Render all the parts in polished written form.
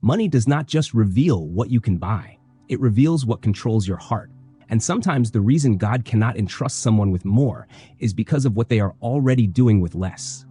Money does not just reveal what you can buy, it reveals what controls your heart. And sometimes the reason God cannot entrust someone with more is because of what they are already doing with less.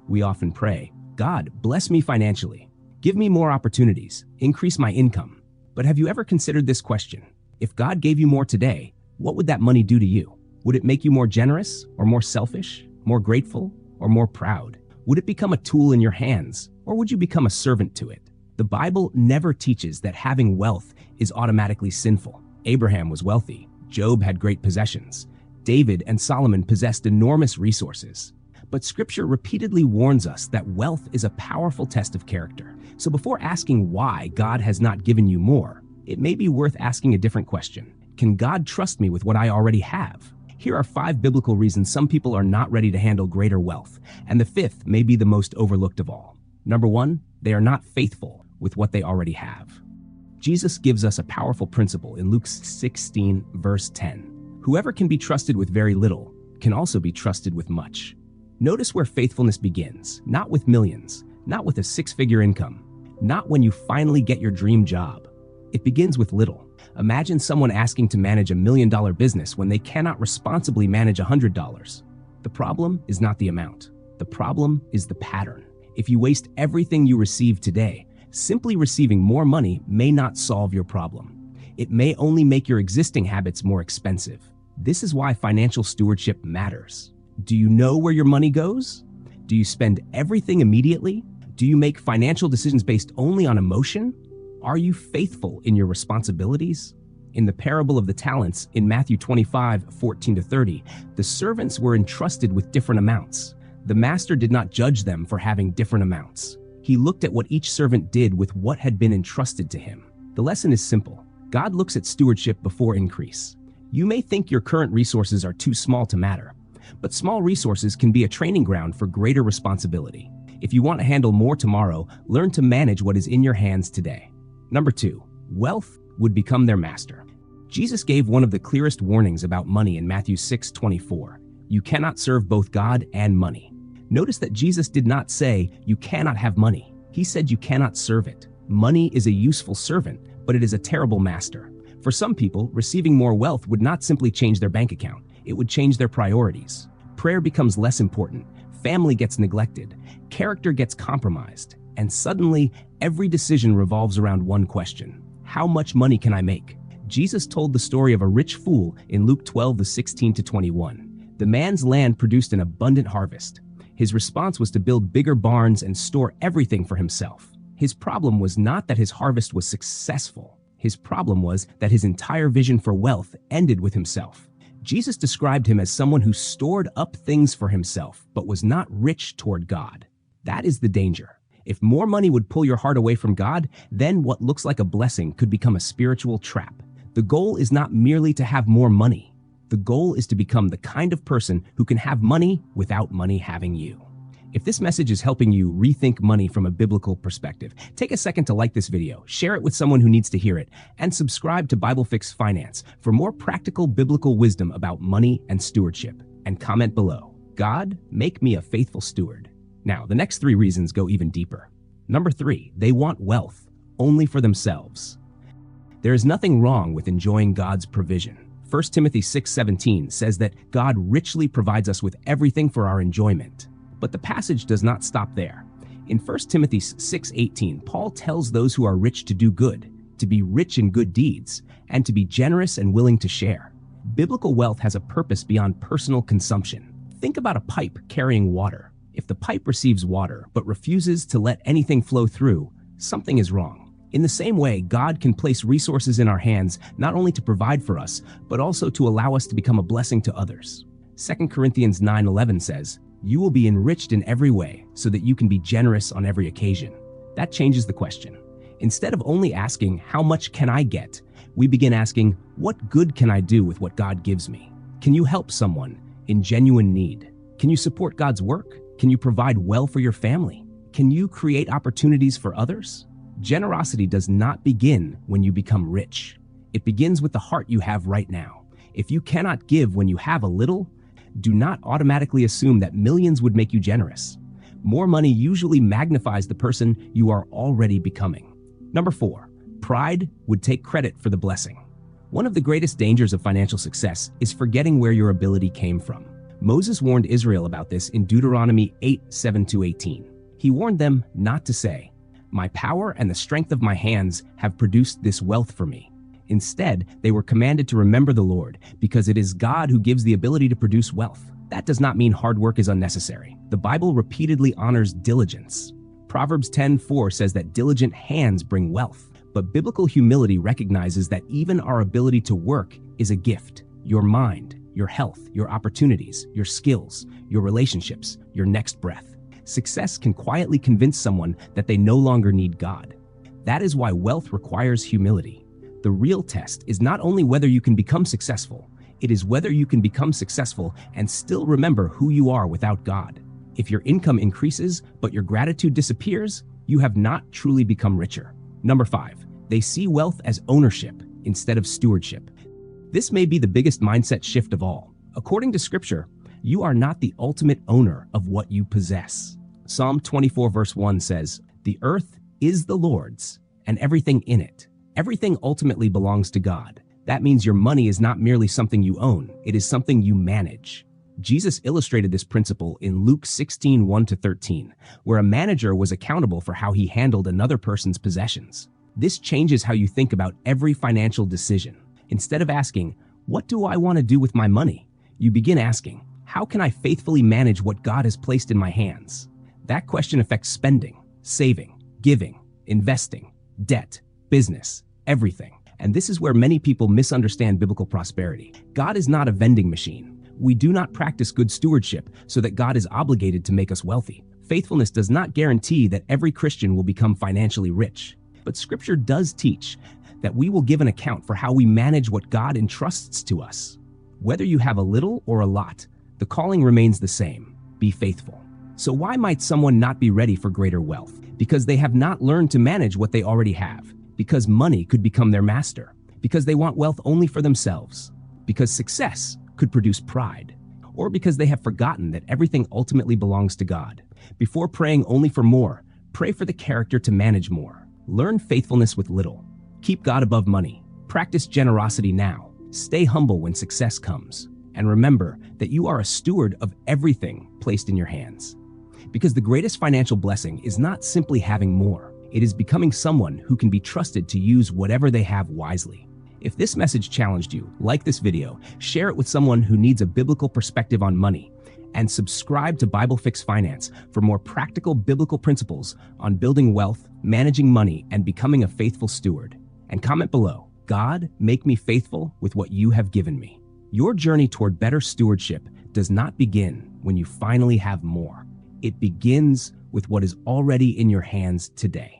We often pray, God, bless me financially. Give me more opportunities. Increase my income. But have you ever considered this question? If God gave you more today, what would that money do to you? Would it make you more generous or more selfish, more grateful or more proud? Would it become a tool in your hands or would you become a servant to it? The Bible never teaches that having wealth is automatically sinful. Abraham was wealthy. Job had great possessions. David and Solomon possessed enormous resources. But Scripture repeatedly warns us that wealth is a powerful test of character. So before asking why God has not given you more, it may be worth asking a different question. Can God trust me with what I already have? Here are 5 biblical reasons some people are not ready to handle greater wealth, and the 5th may be the most overlooked of all. Number 1, they are not faithful with what they already have. Jesus gives us a powerful principle in Luke 16, verse 10. Whoever can be trusted with very little can also be trusted with much. Notice where faithfulness begins, not with millions, not with a 6-figure income, not when you finally get your dream job. It begins with little. Imagine someone asking to manage $1 million business when they cannot responsibly manage $100. The problem is not the amount. The problem is the pattern. If you waste everything you receive today, simply receiving more money may not solve your problem. It may only make your existing habits more expensive. This is why financial stewardship matters. Do you know where your money goes? Do you spend everything immediately? Do you make financial decisions based only on emotion? Are you faithful in your responsibilities? In the parable of the talents in Matthew 25:14-30, the servants were entrusted with different amounts. The master did not judge them for having different amounts. He looked at what each servant did with what had been entrusted to him. The lesson is simple. God looks at stewardship before increase. You may think your current resources are too small to matter, but small resources can be a training ground for greater responsibility. If you want to handle more tomorrow, learn to manage what is in your hands today. Number 2, wealth would become their master. Jesus gave one of the clearest warnings about money in Matthew 6:24. You cannot serve both God and money. Notice that Jesus did not say you cannot have money. He said you cannot serve it. Money is a useful servant, but it is a terrible master. For some people, receiving more wealth would not simply change their bank account. It would change their priorities. Prayer becomes less important. Family gets neglected. Character gets compromised. And suddenly, every decision revolves around one question. How much money can I make? Jesus told the story of a rich fool in Luke 12:16-21. The man's land produced an abundant harvest. His response was to build bigger barns and store everything for himself. His problem was not that his harvest was successful. His problem was that his entire vision for wealth ended with himself. Jesus described him as someone who stored up things for himself, but was not rich toward God. That is the danger. If more money would pull your heart away from God, then what looks like a blessing could become a spiritual trap. The goal is not merely to have more money. The goal is to become the kind of person who can have money without money having you. If this message is helping you rethink money from a biblical perspective, take a second to like this video, share it with someone who needs to hear it, and subscribe to BibleFix Finance for more practical biblical wisdom about money and stewardship. And comment below, God, make me a faithful steward. Now, the next 3 reasons go even deeper. Number 3, they want wealth only for themselves. There is nothing wrong with enjoying God's provision. 1 Timothy 6:17 says that God richly provides us with everything for our enjoyment. But the passage does not stop there. In 1 Timothy 6:18, Paul tells those who are rich to do good, to be rich in good deeds, and to be generous and willing to share. Biblical wealth has a purpose beyond personal consumption. Think about a pipe carrying water. If the pipe receives water but refuses to let anything flow through, something is wrong. In the same way, God can place resources in our hands not only to provide for us, but also to allow us to become a blessing to others. 2 Corinthians 9:11 says, "You will be enriched in every way so that you can be generous on every occasion." That changes the question. Instead of only asking, "How much can I get?" we begin asking, "What good can I do with what God gives me?" Can you help someone in genuine need? Can you support God's work? Can you provide well for your family? Can you create opportunities for others? Generosity does not begin when you become rich. It begins with the heart you have right now. If you cannot give when you have a little, do not automatically assume that millions would make you generous. More money usually magnifies the person you are already becoming. Number 4, pride would take credit for the blessing. One of the greatest dangers of financial success is forgetting where your ability came from. Moses warned Israel about this in Deuteronomy 8:7-18. He warned them not to say, "My power and the strength of my hands have produced this wealth for me." Instead, they were commanded to remember the Lord, because it is God who gives the ability to produce wealth. That does not mean hard work is unnecessary. The Bible repeatedly honors diligence. Proverbs 10:4 says that diligent hands bring wealth. But biblical humility recognizes that even our ability to work is a gift. Your mind, your health, your opportunities, your skills, your relationships, your next breath. Success can quietly convince someone that they no longer need God. That is why wealth requires humility. The real test is not only whether you can become successful, it is whether you can become successful and still remember who you are without God. If your income increases, but your gratitude disappears, you have not truly become richer. Number 5, they see wealth as ownership instead of stewardship. This may be the biggest mindset shift of all. According to Scripture, you are not the ultimate owner of what you possess. Psalm 24 verse 1 says, "The earth is the Lord's, and everything in it." Everything ultimately belongs to God. That means your money is not merely something you own, it is something you manage. Jesus illustrated this principle in Luke 16:1-13, where a manager was accountable for how he handled another person's possessions. This changes how you think about every financial decision. Instead of asking, "What do I want to do with my money?" you begin asking, "How can I faithfully manage what God has placed in my hands?" That question affects spending, saving, giving, investing, debt, business, everything. And this is where many people misunderstand biblical prosperity. God is not a vending machine. We do not practice good stewardship so that God is obligated to make us wealthy. Faithfulness does not guarantee that every Christian will become financially rich. But Scripture does teach that we will give an account for how we manage what God entrusts to us. Whether you have a little or a lot, the calling remains the same: be faithful. So why might someone not be ready for greater wealth? Because they have not learned to manage what they already have. Because money could become their master. Because they want wealth only for themselves. Because success could produce pride. Or because they have forgotten that everything ultimately belongs to God. Before praying only for more, pray for the character to manage more. Learn faithfulness with little. Keep God above money. Practice generosity now. Stay humble when success comes. And remember that you are a steward of everything placed in your hands. Because the greatest financial blessing is not simply having more. It is becoming someone who can be trusted to use whatever they have wisely. If this message challenged you, like this video, share it with someone who needs a biblical perspective on money, and subscribe to BibleFix Finance for more practical biblical principles on building wealth, managing money, and becoming a faithful steward. And comment below, "God, make me faithful with what you have given me." Your journey toward better stewardship does not begin when you finally have more. It begins with what is already in your hands today.